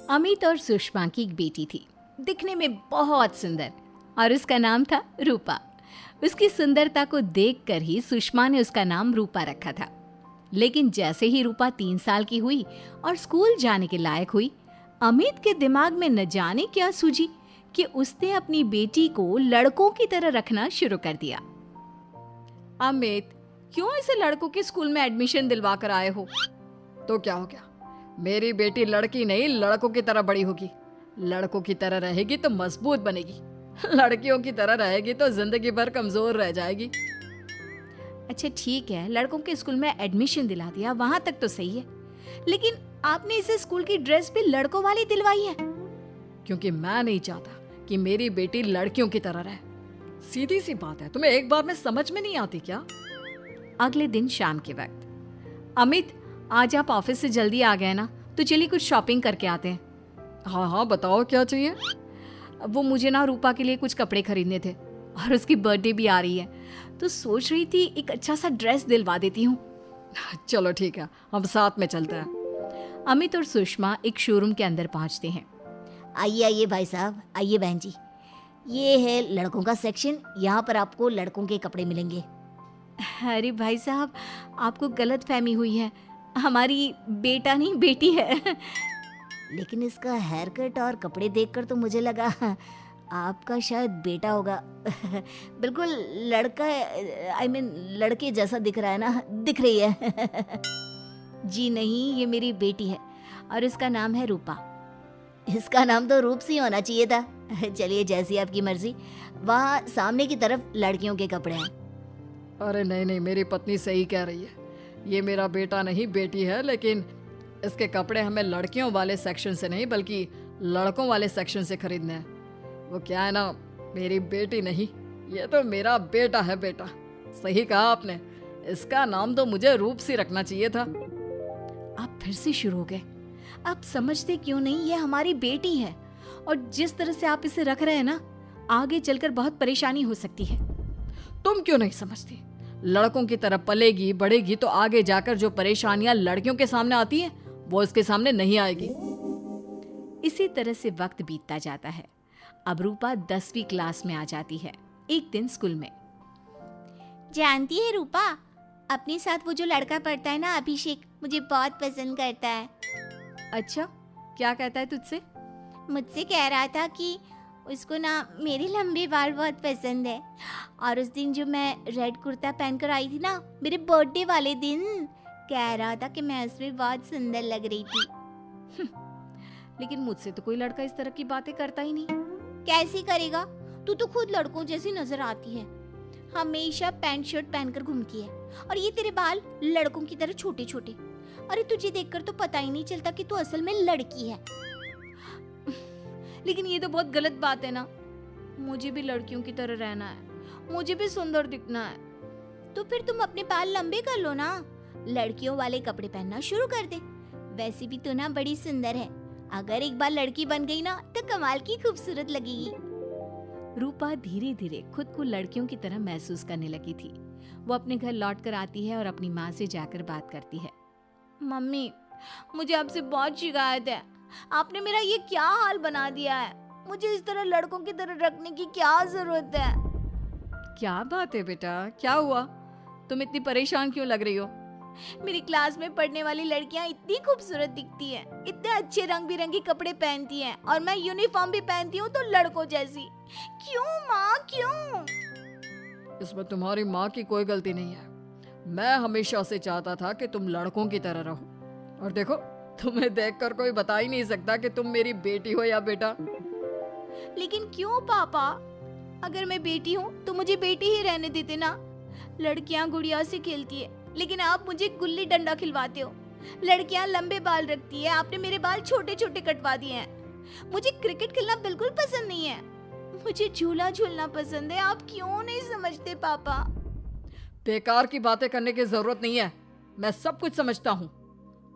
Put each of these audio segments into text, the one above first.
अमित और सुषमा की एक बेटी थी, दिखने में बहुत सुंदर, और उसका नाम था रूपा। उसकी सुंदरता को देखकर ही सुषमा ने उसका नाम रूपा रखा था। लेकिन जैसे ही रूपा 3 साल की हुई और स्कूल जाने के लायक हुई, अमित के दिमाग में न जाने क्या सूझी कि उसने अपनी बेटी को लड़कों की तरह रखना शुरू कर दिया। अमित, क्यों इसे लड़कों के स्कूल में एडमिशन दिलवा कर आए हो? तो क्या हो गया, मेरी बेटी लड़की नहीं लड़कों की तरह बड़ी होगी। लड़कों की तरह रहेगी तो मजबूत बनेगी, लड़कियों की तरह रहेगी तो जिंदगी भर कमजोर रह जाएगी। अच्छा ठीक है, लड़कों के स्कूल में एडमिशन दिला दिया, वहां तक तो सही है, लेकिन आपने इसे स्कूल की ड्रेस भी लड़कों वाली दिलवाई है। क्योंकि मैं नहीं चाहता कि मेरी बेटी लड़कियों की तरह रहे। सीधी सी बात है, तुम्हें एक बार में समझ में नहीं आती क्या? अगले दिन शाम के वक्त, अमित आज आप ऑफिस से जल्दी आ गए ना, तो चलिए कुछ शॉपिंग करके आते हैं। हाँ हाँ, बताओ क्या चाहिए? वो मुझे ना रूपा के लिए कुछ कपड़े खरीदने थे, और उसकी बर्थडे भी आ रही है, तो सोच रही थी एक अच्छा सा ड्रेस दिलवा देती हूँ। चलो ठीक है, हम साथ में चलते हैं। अमित और सुषमा एक शोरूम के अंदर पहुंचते हैं। आइए आइए भाई साहब, आइए बहन जी, ये है लड़कों का सेक्शन, यहाँ पर आपको लड़कों के कपड़े मिलेंगे। अरे भाई साहब, आपको गलत फहमी हुई है, हमारी बेटा नहीं बेटी है। लेकिन इसका हेयर कट और कपड़े देखकर तो मुझे लगा आपका शायद बेटा होगा। बिल्कुल लड़का, आई मीन लड़के जैसा दिख रहा है ना, दिख रही है। जी नहीं, ये मेरी बेटी है और इसका नाम है रूपा। इसका नाम तो रूप सी होना चाहिए था। चलिए जैसी आपकी मर्जी, वहाँ सामने की तरफ लड़कियों के कपड़े हैं। अरे नहीं नहीं, मेरी पत्नी सही कह रही है, ये मेरा बेटा नहीं बेटी है, लेकिन इसके कपड़े हमें लड़कियों वाले सेक्शन से नहीं बल्कि लड़कों वाले सेक्शन से खरीदने हैं। वो क्या है ना, मेरी बेटी नहीं, ये तो मेरा बेटा है। बेटा, सही कहा आपने, इसका नाम तो मुझे रूप सी रखना चाहिए था। आप फिर से शुरू हो गए। आप समझते क्यों नहीं, ये हमारी बेटी है, और जिस तरह से आप इसे रख रहे हैं ना, आगे चलकर बहुत परेशानी हो सकती है। तुम क्यों नहीं समझती? लड़कों की तरह पलेगी बढ़ेगी तो आगे जाकर जो परेशानियां लड़कियों के सामने आती हैं, वो इसके सामने नहीं आएगी। इसी तरह से वक्त बीतता जाता है। अब रूपा 10वीं क्लास में आ जाती है। एक दिन स्कूल में, जानती है रूपा, अपने साथ वो जो लड़का पढ़ता है ना, अभिषेक, मुझे बहुत पसंद करता है। अच्छा, क्या कहता है तुझसे? मुझसे कह रहा था कि उसको ना मेरे लंबे बाल बहुत पसंद है, और उस दिन जो मैं रेड कुर्ता पहनकर आई थी ना, मेरे बर्थडे वाले दिन, कह रहा था कि मैं उसमें बहुत सुंदर लग रही थी। लेकिन मुझसे तो कोई लड़का इस तरह की बातें करता ही नहीं। कैसे करेगा? तू तो खुद लड़कों जैसी नजर आती है, हमेशा पैंट शर्ट पहनकर घूमती है, और ये तेरे बाल लड़कों की तरह छोटे छोटे। अरे तुझे देखकर तो पता ही नहीं चलता कि तू असल में लड़की है। लेकिन ये तो बहुत गलत बात है ना, मुझे भी लड़कियों की तरह रहना है, मुझे भी सुंदर दिखना है। तो फिर तुम अपने बाल लंबे कर लो ना, लड़कियों वाले कपड़े पहनना शुरू कर दे। वैसे भी तू ना बड़ी सुंदर है, अगर एक बार लड़की बन गई ना तो कमाल की खूबसूरत लगेगी। रूपा धीरे धीरे खुद को लड़कियों की तरह महसूस करने लगी थी। वो अपने घर लौट कर आती है और अपनी माँ से जाकर बात करती है। मम्मी, मुझे आपसे बहुत शिकायत है, आपने मेरा ये क्या हाल बना दिया है, मुझे इस तरह लड़कों की तरह रखने की क्या जरूरत है? क्या बात है बेटा, क्या हुआ? तुम इतनी परेशान क्यों लग रही हो? मेरी क्लास में पढ़ने वाली लड़कियां इतनी खूबसूरत दिखती हैं, इतने अच्छे रंग बिरंगे कपड़े पहनती हैं, और मैं यूनिफॉर्म भी पहनती हूँ तो लड़कों जैसी। क्यों माँ, क्यों? इसमें तुम्हारी माँ की कोई गलती नहीं है। मैं हमेशा से चाहता था कि तुम लड़कों की तरह रहो, और देखो, तुम्हें देखकर कोई बता ही नहीं सकता कि तुम मेरी बेटी हो या बेटा। लेकिन क्यों पापा? अगर मैं बेटी हूँ तो मुझे बेटी ही रहने देते ना। लड़कियाँ गुड़िया से खेलती है, लेकिन आप मुझे गुल्ली डंडा खिलवाते हो। लड़कियाँ लंबे बाल रखती है, आपने मेरे बाल छोटे छोटे कटवा दिए हैं। मुझे क्रिकेट खेलना बिल्कुल पसंद नहीं है, मुझे झूला झूलना पसंद है। आप क्यों नहीं समझते पापा? बेकार की बातें करने की जरूरत नहीं है, मैं सब कुछ समझता हूँ।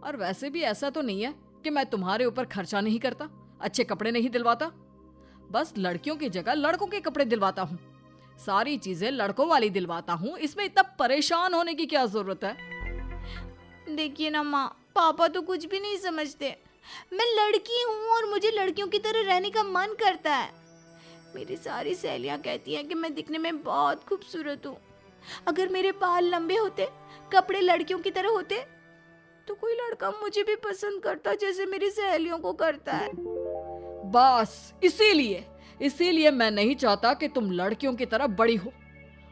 और वैसे भी ऐसा तो नहीं है कि मैं तुम्हारे ऊपर खर्चा नहीं करता, अच्छे कपड़े नहीं दिलवाता, बस लड़कियों की जगह लड़कों के कपड़े दिलवाता हूँ, सारी चीजें लड़कों वाली दिलवाता हूँ। इसमें इतना परेशान होने की क्या जरूरत है? देखिए ना माँ, पापा तो कुछ भी नहीं समझते। मैं लड़की हूँ और मुझे लड़कियों की तरह रहने का मन करता है। मेरी सारी सहेलियां कहती हैं कि मैं दिखने में बहुत खूबसूरत हूँ। अगर मेरे बाल लंबे होते, कपड़े लड़कियों की तरह होते, तो कोई लड़का मुझे भी पसंद करता जैसे मेरी सहेलियों को करता है। बस इसीलिए मैं नहीं चाहता कि तुम लड़कियों की तरह बड़ी हो,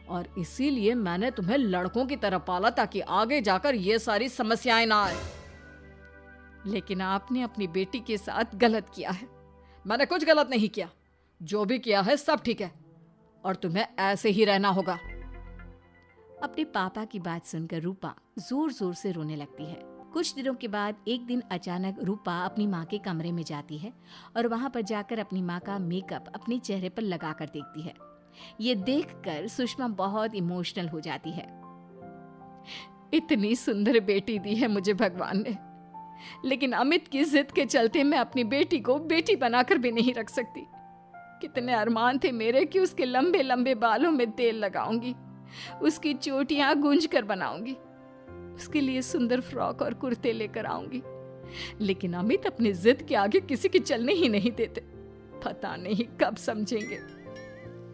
और इसीलिए मैंने तुम्हें लड़कों की तरह पाला ताकि आगे जाकर ये सारी समस्याएं ना आए। लेकिन आपने अपनी बेटी के साथ गलत किया है। मैंने कुछ गलत नहीं किया, जो भी किया है सब ठीक है, और तुम्हें ऐसे ही रहना होगा। अपने पापा की बात सुनकर रूपा जोर जोर से रोने लगती है। कुछ दिनों के बाद एक दिन अचानक रूपा अपनी माँ के कमरे में जाती है और वहां पर जाकर अपनी माँ का मेकअप अपने चेहरे पर लगाकर देखती है। ये देखकर सुषमा बहुत इमोशनल हो जाती है। इतनी सुंदर बेटी दी है मुझे भगवान ने, लेकिन अमित की जिद के चलते मैं अपनी बेटी को बेटी बनाकर भी नहीं रख सकती। कितने अरमान थे मेरे कि उसके लंबे लंबे बालों में तेल लगाऊंगी, उसकी चोटियां गूंज कर बनाऊंगी, उसके लिए सुंदर फ्रॉक और कुर्ते लेकर आऊंगी। लेकिन अमित अपनी जिद के आगे किसी की चलने ही नहीं देते। पता नहीं कब समझेंगे।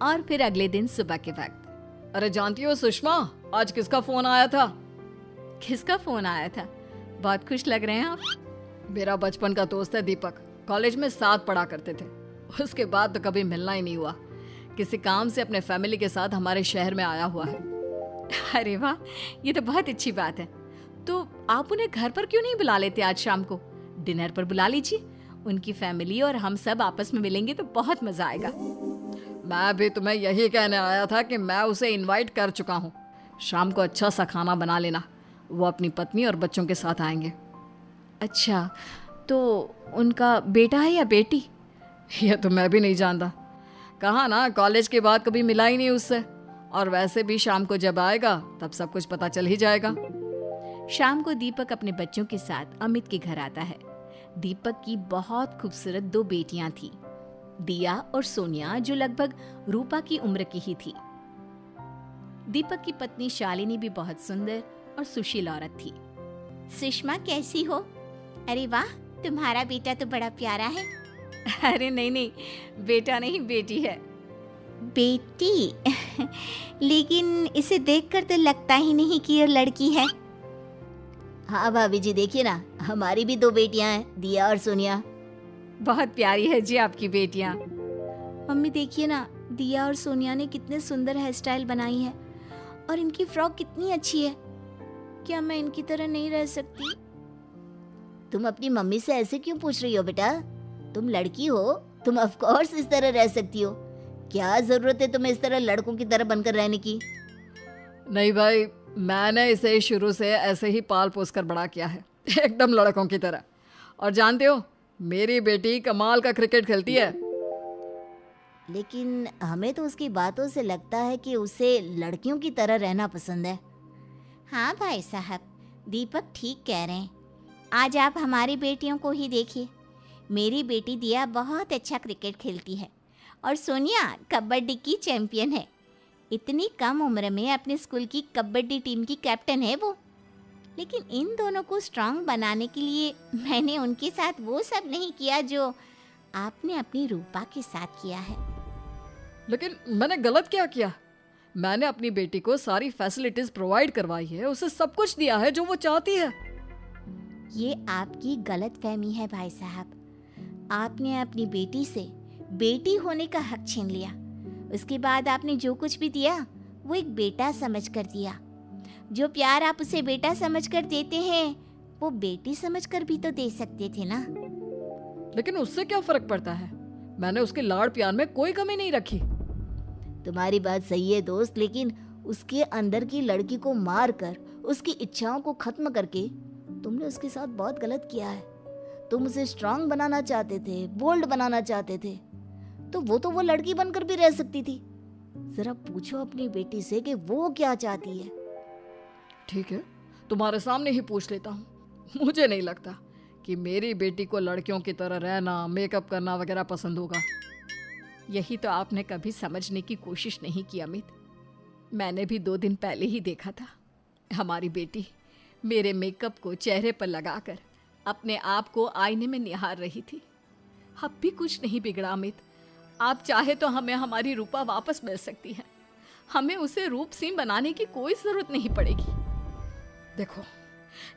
और फिर अगले दिन सुबह के वक्त। अरे जानती हो सुषमा, आज किसका फोन आया था? किसका फोन आया था? बहुत खुश लग रहे हैं आप। मेरा बचपन का दोस्त है दीपक, कॉलेज में साथ पढ़ा करते थे। उसके बाद तो कभी मिलना ही नहीं हुआ। किसी काम से अपने फैमिली के साथ हमारे शहर में आया हुआ है। अरे वाह, ये तो बहुत अच्छी बात है। तो आप उन्हें घर पर क्यों नहीं बुला लेते? आज शाम को डिनर पर बुला लीजिए। उनकी फैमिली और हम सब आपस में मिलेंगे तो बहुत मजा आएगा। मैं भी तुम्हें यही कहने आया था कि मैं उसे इनवाइट कर चुका हूँ। शाम को अच्छा सा खाना बना लेना, वो अपनी पत्नी और बच्चों के साथ आएंगे। अच्छा, तो उनका बेटा है या बेटी? यह तो मैं भी नहीं जानता। कहा ना, कॉलेज के बाद कभी मिला ही नहीं उससे, और वैसे भी शाम को जब आएगा तब सब कुछ पता चल ही जाएगा। शाम को दीपक अपने बच्चों के साथ अमित के घर आता है। दीपक की बहुत खूबसूरत 2 बेटियां थी, दिया और सोनिया, जो लगभग रूपा की उम्र की ही थी। दीपक की पत्नी शालिनी भी बहुत सुंदर और सुशील औरत थी। सुषमा कैसी हो? अरे वाह, तुम्हारा बेटा तो बड़ा प्यारा है। अरे नहीं, बेटा नहीं, बेटी है। बेटी? लेकिन इसे देखकर तो लगता ही नहीं कि ये लड़की है। हाँ भाभी जी, देखिए ना, हमारी भी 2 बेटियां हैं, दिया और सोनिया। बहुत प्यारी है जी आपकी बेटियां। मम्मी देखिए ना, दिया और सोनिया ने कितने सुंदर हेयर स्टाइल बनाई है, और इनकी फ्रॉक कितनी अच्छी है। क्या मैं इनकी तरह नहीं रह सकती? तुम अपनी मम्मी से ऐसे क्यों पूछ रही हो बेटा? तुम लड़की हो, तुम ऑफ कोर्स इस तरह रह सकती हो। क्या जरूरत है तुम्हें इस तरह लड़कों की तरह बनकर रहने की? नहीं भाई, मैंने इसे शुरू से ऐसे ही पाल पोस कर बड़ा किया है, एकदम लड़कों की तरह। और जानते हो, मेरी बेटी कमाल का क्रिकेट खेलती है। लेकिन हमें तो उसकी बातों से लगता है कि उसे लड़कियों की तरह रहना पसंद है। हाँ भाई साहब, दीपक ठीक कह रहे हैं। आज आप हमारी बेटियों को ही देखिए। मेरी बेटी दिया बहुत अच्छा क्रिकेट खेलती है, और सोनिया कबड्डी की चैंपियन है। इतनी कम उम्र में अपने स्कूल की कबड्डी टीम की कैप्टन है वो। लेकिन इन दोनों को स्ट्रांग बनाने के लिए मैंने उनके साथ वो सब नहीं किया जो आपने अपनी रूपा के साथ किया है। लेकिन मैंने गलत क्या किया? मैंने अपनी बेटी को सारी फैसिलिटीज प्रोवाइड करवाई है, उसे सब कुछ दिया है जो वो चाहती है। ये आपकी गलतफहमी है भाई साहब। आपने अपनी बेटी से बेटी होने का हक छीन लिया। उसके बाद आपने जो कुछ भी दिया वो एक बेटा समझकर दिया। जो प्यार आप उसे बेटा समझकर देते हैं वो बेटी समझकर भी तो दे सकते थे ना। लेकिन उससे क्या फर्क पड़ता है? मैंने उसके लाड़ प्यार में कोई कमी नहीं रखी। तुम्हारी बात सही है दोस्त, लेकिन उसके अंदर की लड़की को मार कर उसकी इच्छाओं को खत्म करके तुमने उसके साथ बहुत गलत किया है। तुम उसे स्ट्रांग बनाना चाहते थे, बोल्ड बनाना चाहते थे, तो वो लड़की बनकर भी रह सकती थी। जरा पूछो अपनी बेटी से कि वो क्या चाहती है। ठीक है, तुम्हारे सामने ही पूछ लेता हूँ। मुझे नहीं लगता कि मेरी बेटी को लड़कियों की तरह रहना, मेकअप करना वगैरह पसंद होगा। यही तो आपने कभी समझने की कोशिश नहीं की अमित। मैंने भी 2 दिन पहले ही देखा था, हमारी बेटी मेरे मेकअप को चेहरे पर लगाकर अपने आप को आईने में निहार रही थी। अब भी कुछ नहीं बिगड़ा अमित। आप चाहे तो हमें हमारी रूपा वापस मिल सकती है। हमें उसे रूपसी बनाने की कोई जरूरत नहीं पड़ेगी। देखो,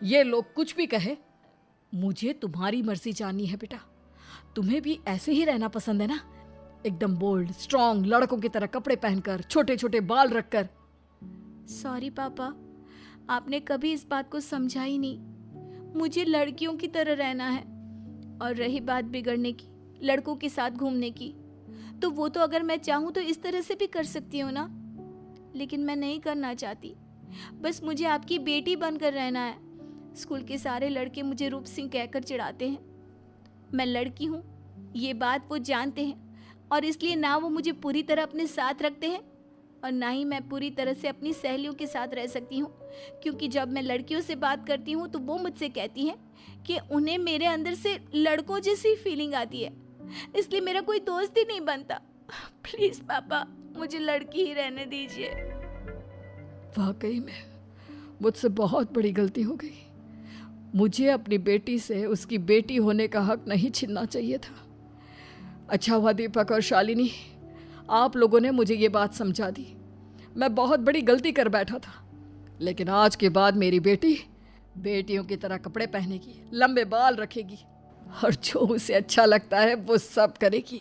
ये लोग कुछ भी कहे, मुझे तुम्हारी मर्जी जाननी है बेटा। तुम्हें भी ऐसे ही रहना पसंद है ना? एकदम बोल्ड, स्ट्रांग, लड़कों की तरह कपड़े पहनकर, छोटे छोटे बाल रखकर। सॉरी पापा, आपने कभी इस बात को समझा ही नहीं। मुझे लड़कियों की तरह रहना है। और रही बात बिगड़ने की, लड़कों के साथ घूमने की, तो वो तो अगर मैं चाहूँ तो इस तरह से भी कर सकती हूँ ना। लेकिन मैं नहीं करना चाहती। बस मुझे आपकी बेटी बनकर रहना है। स्कूल के सारे लड़के मुझे रूप सिंह कहकर चिढ़ाते हैं। मैं लड़की हूँ, ये बात वो जानते हैं, और इसलिए ना वो मुझे पूरी तरह अपने साथ रखते हैं और ना ही मैं पूरी तरह से अपनी सहेलियों के साथ रह सकती हूँ। क्योंकि जब मैं लड़कियों से बात करती हूँ तो वो मुझसे कहती हैं कि उन्हें मेरे अंदर से लड़कों जैसी फीलिंग आती है, इसलिए मेरा कोई दोस्त ही नहीं बनता। प्लीज पापा, मुझे लड़की ही रहने दीजिए। वाकई में मुझसे बहुत बड़ी गलती हो गई। मुझे अपनी बेटी से उसकी बेटी होने का हक नहीं छीनना चाहिए था। अच्छा हुआ दीपक और शालिनी, आप लोगों ने मुझे ये बात समझा दी। मैं बहुत बड़ी गलती कर बैठा था। लेकिन आज के बाद मेरी बेटी बेटियों की तरह कपड़े पहनेगी, लंबे बाल रखेगी और जो उसे अच्छा लगता है वो सब करेगी।